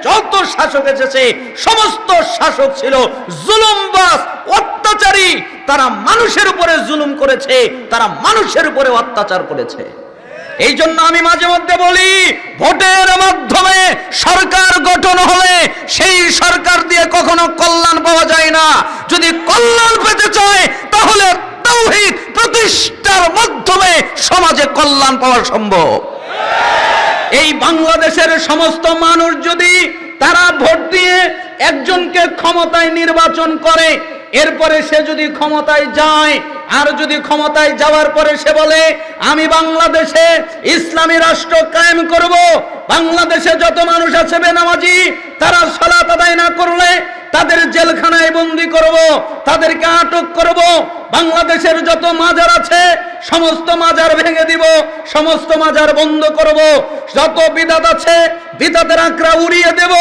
যত শাসক এসেছে সমস্ত শাসক ছিল জুলুমবাজ, অত্যাচারী। তারা মানুষের উপরে জুলুম করেছে, তারা মানুষের উপরে অত্যাচার করেছে। এই জন্য আমি মাঝে মধ্যে বলি, ভোটের মাধ্যমে সরকার গঠন হলে সেই সরকার দিয়ে কখনো কল্যাণ পাওয়া যায় না। যদি কল্যাণ পেতে চায় তাহলে তাওহীদ প্রতিষ্ঠার মাধ্যমে সমাজে কল্যাণ পাওয়া সম্ভব। এই বাংলাদেশের সমস্ত মানুষ যদি তারা ভোট দিয়ে একজনকে ক্ষমতায় নির্বাচন করে, এরপরে সে যদি ক্ষমতায় যায়, আর যদি ক্ষমতায় যাওয়ার পরে সে বলে আমি বাংলাদেশে ইসলামী রাষ্ট্র কায়েম করব, বাংলাদেশে যত মানুষ আছে বেনামাজি তারা সালাত আদায় না করলে তাদের জেলখানায় বন্দী করব, তাদেরকে আটক করব, বাংলাদেশের যত মাজার আছে সমস্ত মাজার ভেঙে দিব, সমস্ত মাজার বন্ধ করব, যত বিদআত আছে বিদআতের আকড়া উড়িয়ে দেব।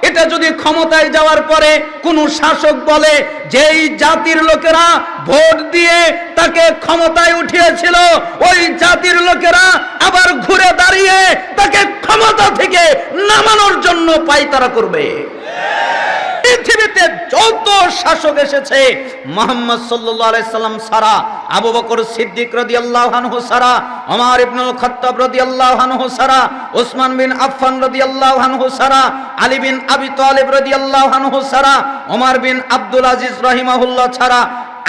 এটা যদি ক্ষমতায় যাওয়ার পরে কোন শাসক বলে যেই জাতির লোকেরা ভোট দিয়ে তাকে ক্ষমতায় উঠিয়েছিল ওই জাতির লোকেরা আবার ঘুরে দাঁড়িয়ে তাকে ক্ষমতা থেকে নামানোর জন্য পায়তারা করবে। পৃথিবীতে যত শাসক এসেছে মুহাম্মদ সাল্লাল্লাহু আলাইহি সাল্লাম ছাড়া, আবু বকর সিদ্দিক রাদিয়াল্লাহু আনহু ছাড়া, ওমর ইবনুল খাত্তাব রাদিয়াল্লাহু আনহু ছাড়া, ওসমান বিন আফফান রাদিয়াল্লাহু আনহু ছাড়া, আলী বিন আবি তালিব রাদিয়াল্লাহু আনহু ছাড়া, ওমর বিন আব্দুল আজিজ রাহিমাহুল্লাহ ছাড়া,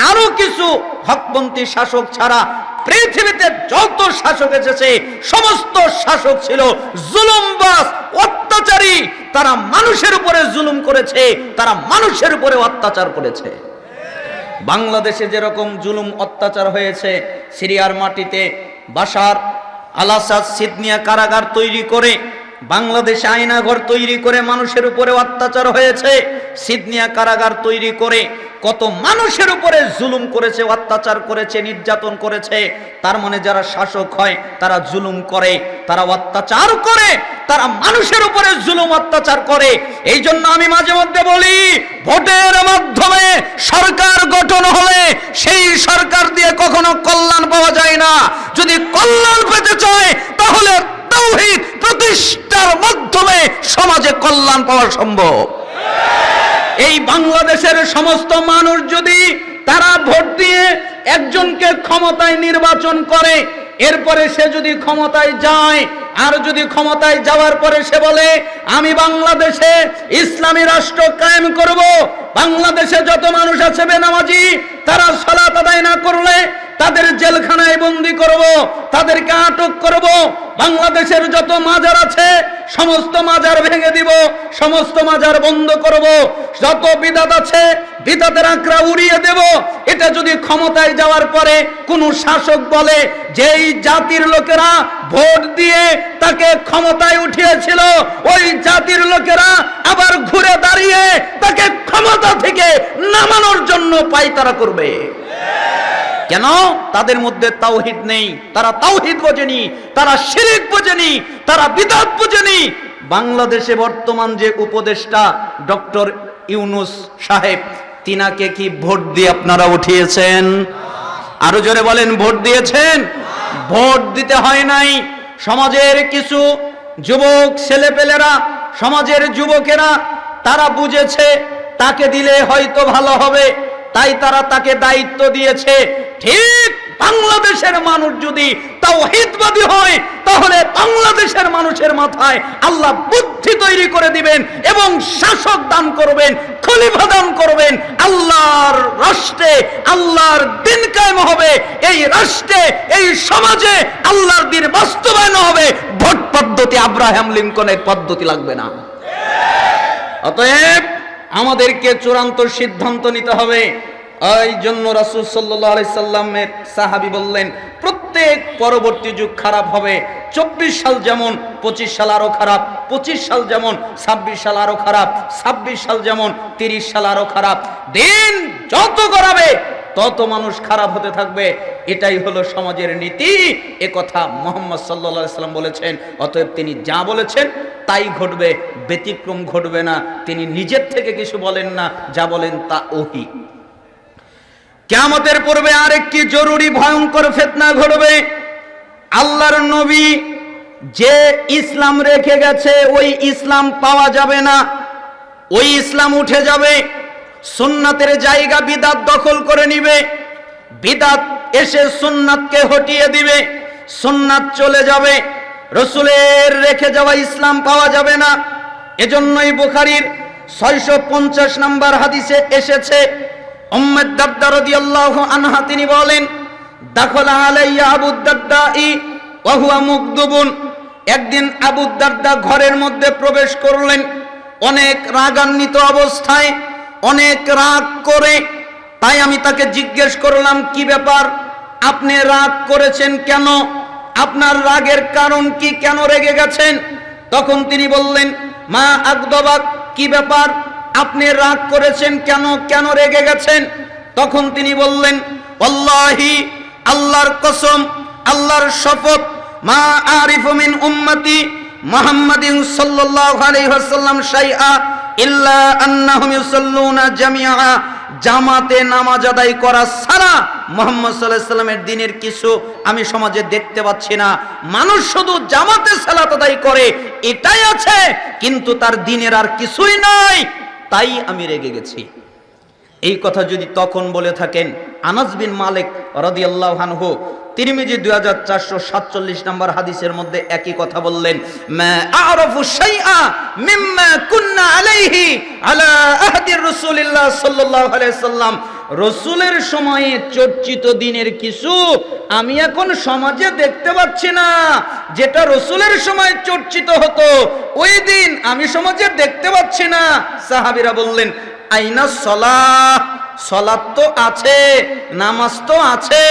আরো কিছু হকপন্থী শাসক ছাড়া পৃথিবীতে যত শাসক এসেছে সমস্ত শাসক ছিল জুলুমবাজ, অত্যাচারী। তারা মানুষের উপরে জুলুম করেছে, তারা মানুষের উপরে অত্যাচার করেছে। বাংলাদেশে যেরকম জুলুম অত্যাচার হয়েছে, সিরিয়ার মাটিতে বাশার আল আসাদ সিদনিয়া কারাগার তৈরি করে, বাংলাদেশে আয়নাঘর তৈরি করে মানুষের উপরে অত্যাচার হয়েছে, সিদনিয়া কারাগার তৈরি করে কত মানুষের উপরে জুলুম করেছে, অত্যাচার করেছে, নির্যাতন করেছে। তার মানে যারা শাসক হয় তারা জুলুম করে, তারা অত্যাচার করে, তারা মানুষের উপরে জুলুম অত্যাচার করে। এই জন্য আমি মাঝে মধ্যে বলি, ভোটের মাধ্যমে সরকার গঠন হলে সেই সরকার দিয়ে কখনো কল্যাণ পাওয়া যায় না। যদি কল্যাণ পেতে চায় তাহলে তাওহীদ প্রতিষ্ঠার মাধ্যমে সমাজে কল্যাণ পাওয়া সম্ভব। এই বাংলাদেশের সমস্ত মানুষ যদি তারা ভোট দিয়ে একজনকে ক্ষমতায় নির্বাচন করে, এরপরে সে যদি ক্ষমতায় যায়, আর যদি ক্ষমতায় যাওয়ার পরে সে বলে আমি বাংলাদেশে ইসলামী রাষ্ট্র কায়েম করব, বাংলাদেশে যত মানুষ আছে বেনামাজি তারা সালাত আদায় না করলে তাদের জেলখানায় বন্দী করব, তাদেরকে আটক করব, বাংলাদেশের যত মাজার আছে সমস্ত মাজার ভেঙে দিব, সমস্ত মাজার বন্ধ করব, যত বিদআত আছে বিদআতের আকড়া উড়িয়ে দেব। এটা যদি ক্ষমতায় যাওয়ার পরে কোন শাসক বলে যেই জাতির লোকেরা ভোট দিয়ে তাকে ক্ষমতায় উঠিয়েছিল ওই জাতির লোকেরা আবার ঘুরে দাঁড়িয়ে তাকে ক্ষমতা থেকে নামানোর জন্য পায়তারা করবে। কেন? তাদের মধ্যে তাওহীদ নেই, তারা তাওহীদ বোঝেনি, তারা শিরক বোঝেনি, তারা বিদআত বোঝেনি। বাংলাদেশে বর্তমান যে উপদেষ্টা ডক্টর ইউনূস সাহেব, তিনাকে কি ভোট দিয়ে আপনারা উঠিয়েছেন? আরো জোরে বলেন, ভোট দিয়েছেন? ভোট দিতে হয় নাই। সমাজের কিছু যুবক ছেলেপেলেরা, সমাজের যুবকেরা তারা বুঝেছে তাকে দিলে হয়তো ভালো হবে, তাই তারা তাকে দায়িত্ব দিয়েছে। ঠিক বাংলাদেশের মানুষ যদি তাওহীদবাদী হয় তাহলে বাংলাদেশের মানুষের মাথায় আল্লাহ বুদ্ধি তৈরি করে দিবেন এবং শাসক দান করবেন, খলিফা দান করবেন। আল্লাহর রাষ্ট্রে আল্লাহর দিন কায়েম হবে, এই রাষ্ট্রে এই সমাজে আল্লাহর দিন বাস্তবায়ন হবে। ভোট পদ্ধতি আব্রাহাম লিঙ্কনের পদ্ধতি লাগবে না। অতএব আমাদেরকে চূড়ান্ত সিদ্ধান্ত নিতে হবে। এই জন্য রাসূল সাল্লাল্লাহু আলাইহি সাল্লামের সাহাবী বললেন প্রত্যেক পরবর্তী যুগ খারাপ হবে। 24 সাল যেমন 25 সাল আরো খারাপ, 25 সাল যেমন 26 সাল আরো খারাপ, 26 সাল যেমন 30 সাল আরো খারাপ। দিন যত গড়াবে তত মানুষ খারাপ হতে থাকবে। এটাই হলো সমাজের নীতি। এ কথা মুহাম্মদ সাল্লাল্লাহু আলাইহি সাল্লাম বলেছেন। অতএব তিনি যা বলেছেন তাই ঘটবে, ব্যতিক্রম ঘটবে না। তিনি নিজের থেকে কিছু বলেন না, যা বলেন তা ওহী। কিয়ামতের পূর্বে আরেকটি জরুরি ভয়ঙ্কর ফিতনা ঘটবে। আল্লাহর নবী যে ইসলাম রেখে গেছে ওই ইসলাম পাওয়া যাবে না, ওই ইসলাম উঠে যাবে। সুন্নাতের জায়গা বিদআত দখল করে নিবে, বিদআত এসে সুন্নাতকে হটিয়ে দিবে, সুন্নাত চলে যাবে, রাসূলের রেখে যাওয়া ইসলাম পাওয়া যাবে না। এজন্যই বুখারীর 650 নম্বর হাদিসে এসেছে, উম্মে দারদা রাদিয়াল্লাহু আনহা তিনি বলেন, দাখালা আলাইয়া আবু দারদাই ওয়া হুয়া মুকদুবুন। একদিন আবু দারদা ঘরের মধ্যে প্রবেশ করলেন অনেক রাগান্বিত অবস্থায়, অনেক রাগ করে। তাই আমি তাকে জিজ্ঞেস করলাম, কি ব্যাপার, আপনি রাগ করেছেন কেন? আপনার রাগের কারণ কি? কেন রেগে গেছেন? তখন তিনি বললেন, মা আকদবাক, কি ব্যাপার, আপনি রাগ করেছেন কেন? কেন রেগে গেছেন? তখন তিনি বললেন, ওয়াল্লাহি, আল্লাহর কসম, আল্লাহর শপথ, মা আরিফু মিন উম্মতি মুহাম্মাদিন সাল্লাল্লাহু আলাইহি ওয়াসাল্লাম শাইআ ইল্লা আন্নাহুম ইউসাল্লুনা জামিআ। জামাতে নামাজ আদায় করা ছাড়া মুহাম্মদ সাল্লাল্লাহু আলাইহি ওয়াসাল্লামের দ্বীনের কিছু আমি সমাজে দেখতে পাচ্ছি না। মানুষ শুধু জামাতে সালাত আদায় করে এটাই আছে, কিন্তু তার দ্বীনের আর কিছুই নাই, তাই আমি রেগে গেছি। এই কথা যদি তখন বলে থাকেন, আনাস বিন মালিক রাদিয়াল্লাহু আনহু তিরমিজি 2447 নম্বর হাদিসের মধ্যে একই কথা বললেন, মা আ'রাফু শাইআ মিম্মা কুন্না আলাইহি আলা আহদি রাসূলিল্লাহ সাল্লাল্লাহু আলাইহি সাল্লাম। রাসূলের সময়ে চর্চিত দ্বীনের কিছু আমি এখন সমাজে দেখতে পাচ্ছি না। যেটা রাসূলের সময় চর্চিত হতো ওই দিন আমি সমাজে দেখতে পাচ্ছি না। সাহাবীরা বললেন, আইনা সলাহ, সালাত তো আছে, নামাজ তো আছে।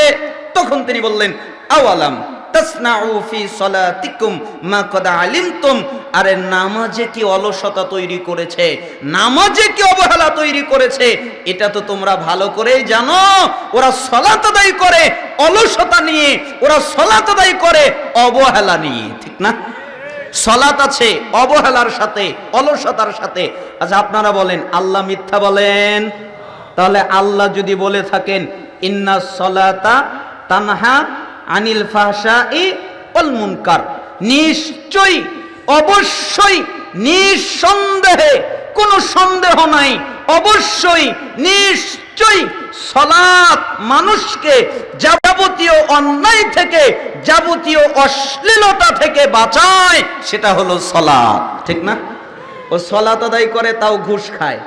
তখন তিনি বললেন, আওয়ালাম তাসনাউ ফি সালাতিকুম মা কাদ আলিমতুম। আরে নামাজে কি অলসতা তৈরি করেছে, নামাজে কি অবহেলা তৈরি করেছে, এটা তো তোমরা ভালো করেই জানো। ওরা সালাত আদায় করে অলসতা নিয়ে, ওরা সালাত আদায় করে অবহেলা নিয়ে, ঠিক না? সালাত আছে অবহেলার সাথে, অলসতার সাথে। আচ্ছা আপনারা বলেন, আল্লাহ মিথ্যা বলেন? তাহলে আল্লাহ যদি বলে থাকেন, ইন্নাস সালাতা তানহা আনিল ফাহশাই ওয়াল মুনকার, নিশ্চয়ই, অবশ্যই, নিঃসন্দেহে, কোনো সন্দেহ নাই, অবশ্যই, নিশ্চয়ই সালাত মানুষকে যাবতীয় অন্যায় থেকে, যাবতীয় অশ্লীলতা থেকে বাঁচায়, সেটা হলো সালাত, ঠিক না? ও সালাত আদায় করে তাও ঘুষ খায়,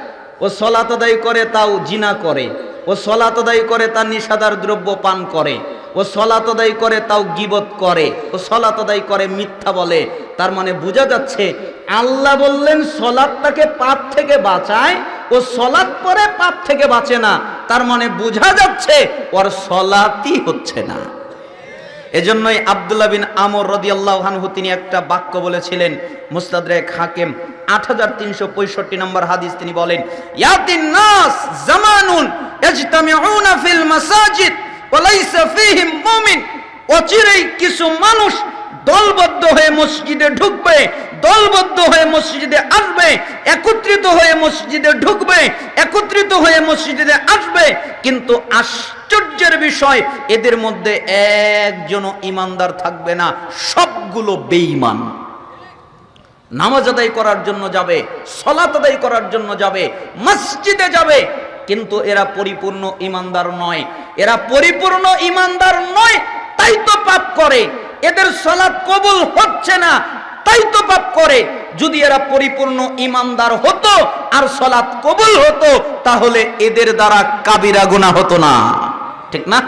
ও সালাত আদায় করে তাও জিনা করে, ও সালাত আদায় করে তার নিশাদার দ্রব্য পান করে, ও সালাত আদায় করে তাও গীবত করে, ও সালাত আদায় করে মিথ্যা বলে। তার মানে বোঝা যাচ্ছে আল্লাহ বললেন সালাতটাকে পাপ থেকে বাঁচায়, ও সালাত পরে পাপ থেকে বাঁচে না। তার মানে বোঝা যাচ্ছে ওর সালাতই হচ্ছে না। এজন্যই আব্দুল্লাহ বিন আমর রাদিয়াল্লাহু আনহু তিনি একটা বাক্য বলেছিলেন, মুস্তাদরাক হাকিম 8365 নম্বর হাদিস, তিনি বলেন, ইয়াতিন নাস জামানুন ইজতামিউনা ফিল মাসাজিদ ওয়া লাইসা ফীহিম মুমিন। অচিরেই কিছু মানুষ দলবদ্ধ হয়ে মসজিদে ঢুকবে, দলবদ্ধ হয়ে মসজিদে আসবে, একত্রিত হয়ে মসজিদে ঢুকবে, একত্রিত হয়ে মসজিদে আসবে, কিন্তু আশ্চর্যের বিষয় এদের মধ্যে একজনও ইমানদার থাকবে না, সবগুলো বেঈমান। নামাজ আদায় করার জন্য যাবে, সালাত আদায় করার জন্য যাবে, মসজিদে যাবে, কিন্তু এরা পরিপূর্ণ ইমানদার নয়। এরা পরিপূর্ণ ইমানদার নয়, তাই তো পাপ করে। এদের সালাত কবুল হচ্ছে না, তাই তো পাপ করে। যদি এরা পরিপূর্ণ ইমানদার হতো আর সালাত কবুল হতো, তাহলে এদের দ্বারা কাবিরা গুনাহ হতো না, ঠিক না?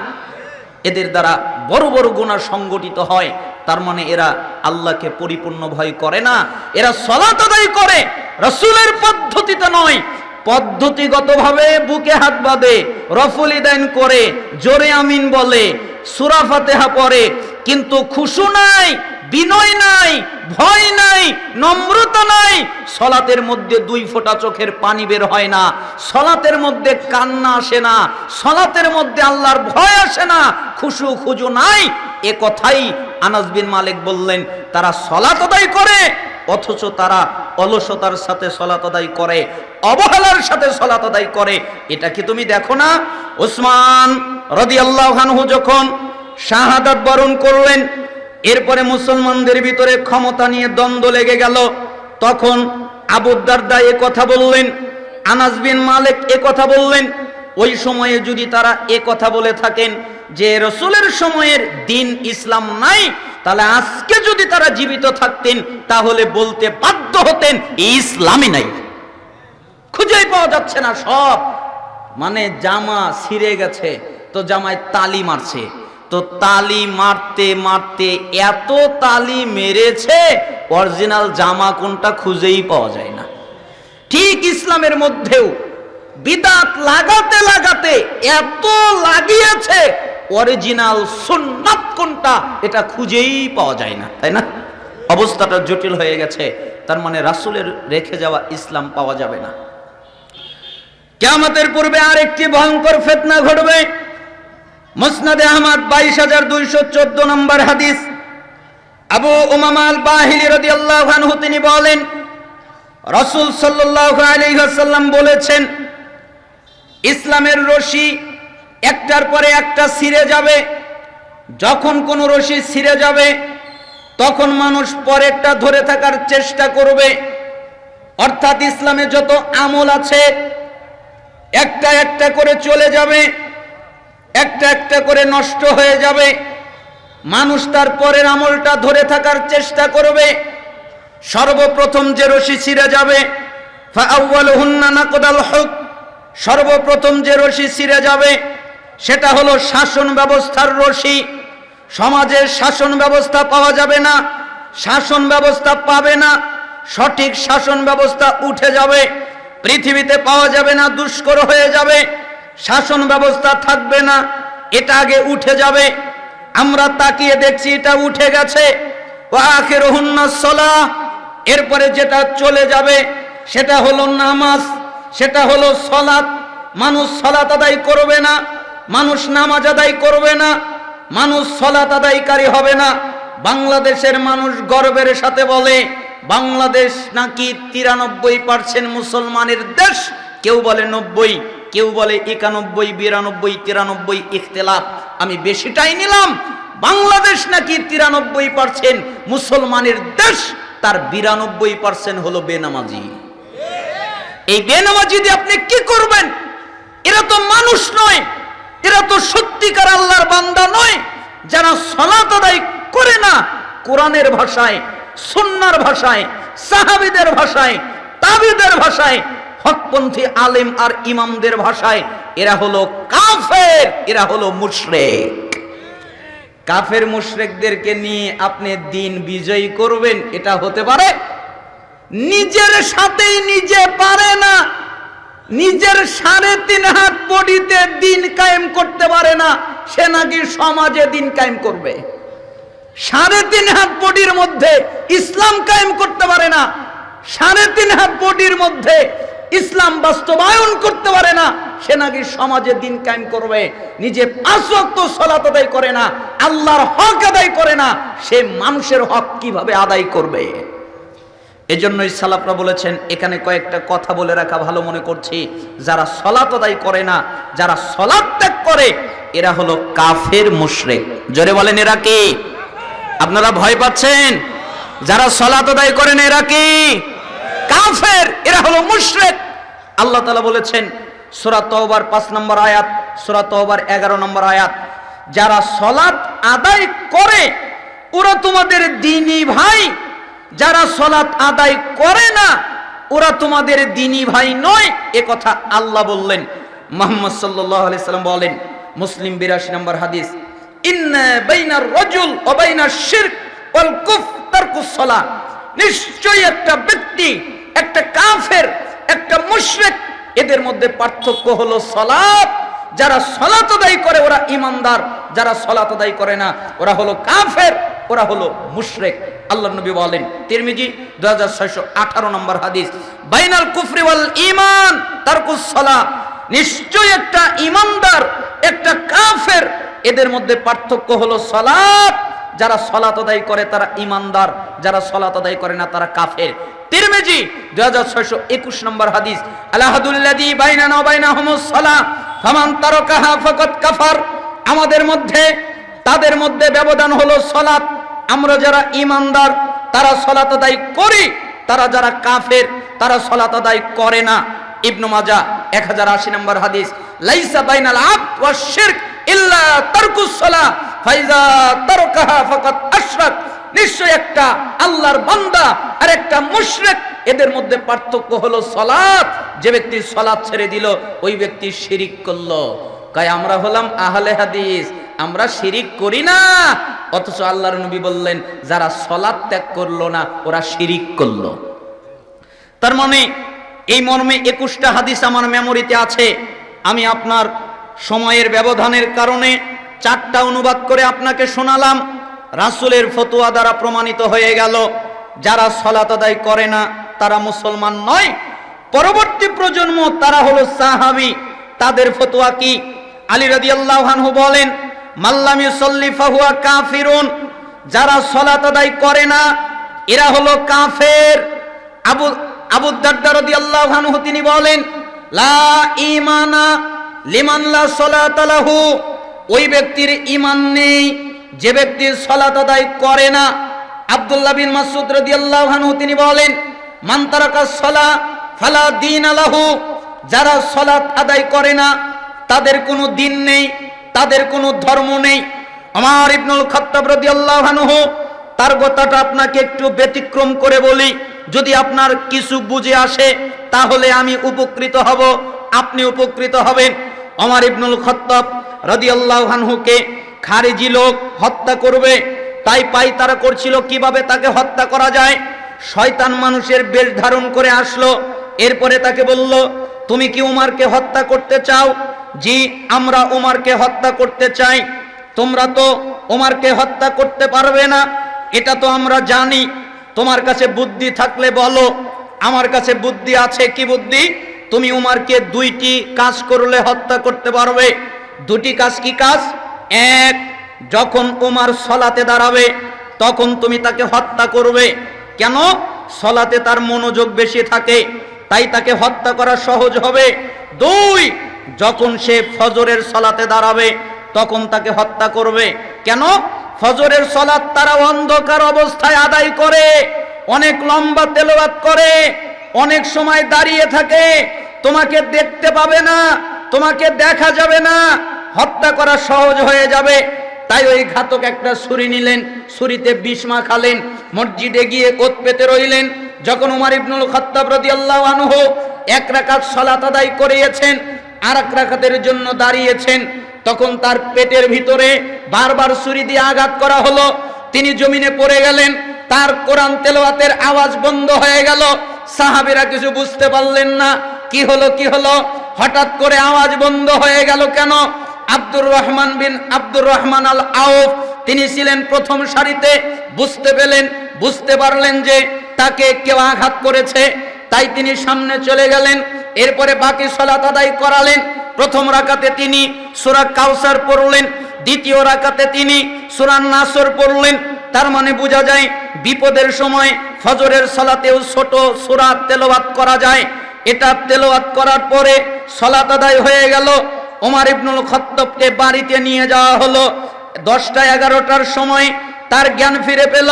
এদের দ্বারা বড় বড় গুনাহ সংগঠিত হয়। তার মানে এরা আল্লাহকে পরিপূর্ণ ভয় করে না। এরা সালাত আদায় করে রাসূলের পদ্ধতিতে নয়, পদ্ধতিগতভাবে বুকে হাত বাঁধে, রফুল ইদাইন করে, জোরে আমিন বলে, সূরা ফাতিহা পড়ে, কিন্তু খুশু নাই, বিনয় নাই, ভয় নাই, নম্রতা নাই। সালাতের মধ্যে 2 ফোঁটা চোখের পানি বের হয় না, সালাতের মধ্যে কান্না আসে না, সালাতের মধ্যে আল্লাহর ভয় আসে না, খুশু খুজু নাই। এ কথাই আনাস বিন মালিক বললেন, তারা সালাত আদায় করে অথচ তারা অলসতার সাথে সালাত আদায় করে, অবহেলার সাথে সালাত আদায় করে। এটা কি তুমি দেখো না? ওসমান রাদিয়াল্লাহু আনহু যখন শাহাদাত বরণ করলেন, এরপরে মুসলমানদের ভিতরে ক্ষমতা নিয়ে দ্বন্দ্ব লেগে গেল। তখন আবু দারদা এ কথা বললেন, আনাস বিন মালিক এ কথা বললেন। ওই সময়ে যদি তারা এ কথা বলে থাকেন যে রাসূলের সময়ের দিন ইসলাম নাই, তাহলে আজকে যদি তারা জীবিত থাকতেন তাহলে বলতে বাধ্য হতেন ইসলামই নাই। খুঁজেই পাওয়া যাচ্ছে না, সব মানে জামা ছিঁড়ে গেছে, তো জামায় তালি মারছে, তো তালি মারতে মারতে এত তালি মেরেছে অরিজিনাল জামা কোনটা খুঁজেই পাওয়া যায় না। ঠিক ইসলামের মধ্যেও বিদআত লাগাতে লাগাতে এত লাগিয়েছে, অরিজিনাল সুন্নাত কোনটা এটা খুঁজেই পাওয়া যায় না, তাই না? অবস্থাটা জটিল হয়ে গেছে। তার মানে রাসূলের রেখে যাওয়া ইসলাম পাওয়া যাবে না। কিয়ামতের পূর্বে আরেকটি ভয়ঙ্কর ফিতনা ঘটবে। মুসনাদে আহমদ 22214 নম্বর হাদিস, আবু উমামা আল বাহিলি রাদিয়াল্লাহু আনহু তিনি বলেন, রাসূল সাল্লাল্লাহু আলাইহি ওয়াসাল্লাম বলেছেন, ইসলামের রশি একটার পরে একটা ছিঁড়ে যাবে। যখন কোন রশি ছিঁড়ে যাবে তখন মানুষ পরেরটা ধরে থাকার চেষ্টা করবে। অর্থাৎ ইসলামে যত আমল আছে একটা একটা করে চলে যাবে, একটা একটা করে নষ্ট হয়ে যাবে। মানুষ তার পরের আমলটা ধরে থাকার চেষ্টা করবে। সর্বপ্রথম যে রশি ছিঁড়ে যাবে, ফাআউয়ালুহুন্না নাকদাল হুক, সর্বপ্রথম যে রশি ছিঁড়ে যাবে সেটা হলো শাসন ব্যবস্থার রশি। সমাজের শাসন ব্যবস্থা পাওয়া যাবে না, শাসন ব্যবস্থা পাবে না, সঠিক শাসন ব্যবস্থা উঠে যাবে, পৃথিবীতে পাওয়া যাবে না, দুষ্কর হয়ে যাবে, শাসন ব্যবস্থা থাকবে না, এটা আগে উঠে যাবে। আমরা তাকিয়ে দেখছি এটা উঠে গেছে। ওয়া আখিরুহুন্নাস সালাহ, এরপরে যেটা চলে যাবে সেটা হলো নামাজ, সেটা হলো সালাত। মানুষ সালাত আদায় করবে না, মানুষ নামাজ আদায় করবে না, মানুষ সালাত আদায়কারী হবে না। বাংলাদেশের মানুষ গর্বের সাথে বলে বাংলাদেশ নাকি 93% মুসলমানের দেশ। কেউ বলে 90, কেউ বলে 91, 92, 93, ইখতিলাফ। আমি বেশিটাই নিলাম। বাংলাদেশ নাকি 93% মুসলমানের দেশ, তার 92% হলো বেনামাজি। এই বেনামাজি দিয়ে আপনি কি করবেন? এরা তো মানুষ নয়, এরা তো সত্যিকার আল্লাহর বান্দা নয়। যারা সালাত আদায় করে না কোরআনের ভাষায়, সুন্নাহর ভাষায়, সাহাবীদের ভাষায়, তাবিদের ভাষায়, হকপন্থী আলেম আর ইমামদের ভাষায়, এরা হলো কাফের, এরা হলো মুশরিক। কাফের মুশরিকদেরকে নিয়ে আপনি দিন বিজয়ী করবেন, এটা হতে পারে? নিজের সাথেই নিজে পারে না, নিজের 3.5 হাত বডিতে দিন কায়েম করতে পারে না, সে নাকি সমাজে দিন কায়েম করবে। 3.5 হাত বডির মধ্যে ইসলাম কায়েম করতে পারে না, 3.5 হাত বডির মধ্যে ইসলাম বাস্তবায়ন করতে পারে না, সে নাকি সমাজে দিন কায়েম করবে। নিজে 5 ওয়াক্ত সালাত আদায় করে না, আল্লাহর হক আদায় করে না, সে মানুষের হক কিভাবে আদায় করবে? এজন্যই সালাফরা বলেছেন, এখানে কয়েকটা কথা বলে রাখা ভালো মনে করছি। যারা সালাত আদায় করে না, যারা সালাত ত্যাগ করে, এরা হলো কাফের মুশরিক। জোরে বলেন এরা কি? আপনারা ভয় পাচ্ছেন? যারা সালাত আদায় করেন এরা কি? কাফের, এরা হলো মুশরিক। আল্লাহ তাআলা বলেছেন সূরা তাওবার 5 নম্বর আয়াত, সূরা তাওবার 11 নম্বর আয়াত, যারা সালাত আদায় করে ওরা তোমাদের দ্বীনি ভাই, যারা সালাত আদায় করে না ওরা তোমাদের দ্বীনি ভাই নয়। এ কথা আল্লাহ বললেন। মুহাম্মদ সাল্লাল্লাহু আলাইহি সাল্লাম বলেন, মুসলিম 82 নম্বর হাদিস, ইন্না বাইনার রাজুল ওয়া বাইনাশ শিরক ওয়াল কুফর তারকুস সালাত, নিশ্চয়ই একটা ব্যক্তি, একটা কাফের, একটা মুশরিক, এদের মধ্যে পার্থক্য হলো সালাত। যারা সালাত আদায় করে ওরা ঈমানদার, যারা সালাত আদায় করে না ওরা হলো কাফের, ওরা হলো মুশরিক। আল্লাহর নবী বলেন, তিরমিজি 2618 নম্বর হাদিস, বাইনাল কুফরি ওয়াল ঈমান তারকুস সালাত, নিশ্চয়ই একটা ঈমানদার, একটা কাফের, এদের মধ্যে পার্থক্য হলো সালাত। যারা সালাত আদায় করে তারা ঈমানদার, যারা সালাত আদায় করে না তারা কাফের। তিরমিজি 2621 নম্বর হাদিস, আলাহাদুল্লাযী বাইনানা ওয়া বাইনাহুমুস সালাহ ফামান তারাকাহা ফাকাদ কাফার, আমাদের মধ্যে তাদের মধ্যে ব্যবধান হলো সালাত, আমরা যারা ঈমানদার তারা সালাত আদায় করি, তারা যারা কাফের তারা সালাত আদায় করে না। ইবনে মাজাহ 1080 নম্বর হাদিস, লাইসা বাইনাল আবদ ওয়াশ শিরক ইল্লা তারকুস সালাহ ফাইজা তারকাহা ফাকাদ আশরাক। নিশ্চয় একটা আল্লাহর বান্দা আর একটা মুশরিক, এদের মধ্যে পার্থক্য হলো সালাত। যে ব্যক্তি সালাত ছেড়ে দিল ওই ব্যক্তি শিরিক করলো। কয় আমরা হলাম আহলে হাদিস, আমরা শিরিক করি না, অথচ আল্লাহর নবী বললেন যারা সালাত ত্যাগ করলো না ওরা শিরিক করলো। তার মানে এই মর্মে 21টা হাদিস আমার মেমোরিতে আছে। আমি আপনার সময়ের ব্যবধানের কারণে 4টা অনুবাদ করে আপনাকে শোনালাম। রাসূলের ফতোয়া দ্বারা প্রমাণিত হয়ে গেল যারা সালাত আদায় করে না তারা মুসলমান নয়। পরবর্তী প্রজন্ম তারা হলো সাহাবী, তাদের ফতোয়া কি? আলী রাদিয়াল্লাহু আনহু বলেন, মাল্লাম ইউসাল্লি ফাহুয়া কাফিরুন, যারা সালাত আদায় করে না এরা হলো কাফের। আবু দারদা রাদিয়াল্লাহু আনহু তিনি বলেন, লা ঈমানা লিমান লা সালাতা লাহু, ওই ব্যক্তির ঈমান নেই যে ব্যক্তি সালাত আদায় করে না। আব্দুল্লাহ বিন মাসউদ রাদিয়াল্লাহু আনহু তিনি বলেন, মান তারাকাস সালাহ ফালা দীনা লাহু, যারা সালাত আদায় করে না তাদের কোনো দিন নেই, তাদের কোনো ধর্ম নেই। ওমর ইবনুল খাত্তাব রাদিয়াল্লাহু আনহু, তার কথাটা আপনাকে একটু ব্যতিক্রম করে বলি, যদি আপনার কিছু বুঝে আসে তাহলে আমি উপকৃত হব, আপনি উপকৃত হবেন। ওমর ইবনুল খাত্তাব রাদিয়াল্লাহু আনহুকে খারিজি লোক হত্যা করবে, তাই পায়তারা করছিল কিভাবে তাকে হত্যা করা যায়। শয়তান মানুষের বেশ ধারণ করে আসলো, এরপরে তাকে বলল, তুমি কি উমরকে হত্যা করতে চাও? জি, আমরা উমরকে হত্যা করতে চাই। তোমরা তো উমরকে হত্যা করতে পারবে না, এটা তো আমরা জানি। তোমার কাছে বুদ্ধি থাকলে বলো। আমার কাছে বুদ্ধি আছে। কি বুদ্ধি? তুমি উমরকে 2টি কাজ করলে হত্যা করতে পারবে। 2টি কাজ কি কাজ? এক, যখন উমর সালাতে দাঁড়াবে তখন তুমি তাকে হত্যা করবে। কেন? সালাতে তার মনোযোগ বেশি থাকে, তাই তাকে হত্যা করা সহজ হবে। 2, যখন সে ফজরের সালাতে দাঁড়াবে তখন তাকে হত্যা করবে। কেন? ফজরের সালাত তারা অন্ধকার অবস্থায় আদায় করে, অনেক লম্বা তেলাওয়াত করে, অনেক সময় দাঁড়িয়ে থাকে, তোমাকে দেখতে পাবে না, তোমাকে দেখা যাবে না, হত্যা করা সহজ হয়ে যাবে। তাই ওই ঘাতক একটা ছুরি নিলেন, ছুরিতে বিষ মাখালেন, মসজিদে গিয়ে ওত পেতে রইলেন। যখন উমর ইবনুল খাত্তাব রাদিয়াল্লাহু আনহু 1 রাকাত সালাত আদায় করিয়েছেন, আর 1 রাকাতের জন্য দাঁড়িয়েছেন, তখন তার পেটের ভিতরে বারবার ছুরি দিয়ে আঘাত করা হলো। তিনি জমিনে পড়ে গেলেন, তার কোরআন তেলাওয়াতের আওয়াজ বন্ধ হয়ে গেল। সাহাবীরা কিছু বুঝতে পারলেন না, কি হলো, হঠাৎ করে আওয়াজ বন্ধ হয়ে গেল কেন? আব্দুর রহমান আল আউফ তিনি ছিলেন প্রথম সারিতে, বুঝতে পারলেন যে তাকে কেউ আঘাত করেছে, তাই তিনি সামনে চলে গেলেন। এরপরে বাকি সালাত আদায় করালেন। প্রথম রাকাতে তিনি সূরা কাউসার পড়লেন, দ্বিতীয় রাকাতে তিনি সূরা নাসর পড়লেন। তার মানে বোঝা যায় বিপদের সময় ফজরের সালাতেও ছোট সূরা তেলাওয়াত করা যায়। এটা তেলাওয়াত করার পরে সালাত আদায় হয়ে গেল। ওমর ইবনুল খাত্তাবকে বাড়িতে নিয়ে যাওয়া হলো। 10টা 11টার সময় তার জ্ঞান ফিরে পেল।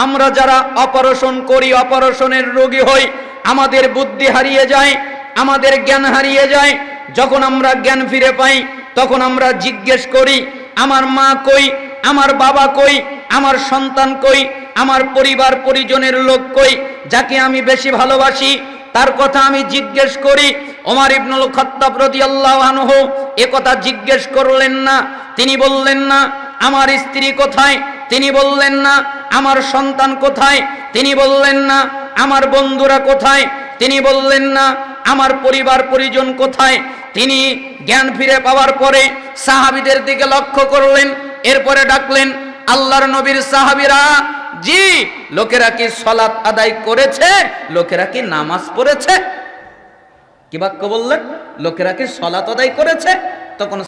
আমরা যারা অপারেশন করি, অপারেশনের রোগী হই, আমাদের বুদ্ধি হারিয়ে যায়, আমাদের জ্ঞান হারিয়ে যায়। যখন আমরা জ্ঞান ফিরে পাই তখন আমরা জিজ্ঞেস করি, আমার মা কই, আমার বাবা কই, আমার সন্তান কই, আমার পরিবার পরিজনের লোক কই, যাকে আমি বেশি ভালোবাসি তার কথা আমি জিজ্ঞেস করি। ওমর ইবনুল খাত্তাব রাদিয়াল্লাহু আনহু এ কথা জিজ্ঞেস করলেন না। তিনি বললেন না আমার স্ত্রী কোথায়, তিনি বললেন না আমার সন্তান কোথায়, তিনি বললেন না আমার বন্ধুরা কোথায়, তিনি বললেন না আমার পরিবার পরিজন কোথায়। তিনি জ্ঞান ফিরে পাওয়ার পরে সাহাবীদের দিকে লক্ষ্য করলেন, এরপরে ডাকলেন, আল্লাহর নবীর সাহাবীরা, জি, লোকেরা কি সালাত আদায় করেছে? লোকেরা কি নামাজ পড়েছে? কি বাক্য বললেন? লোকেরা কি সালাত আদায় করেছে? তখন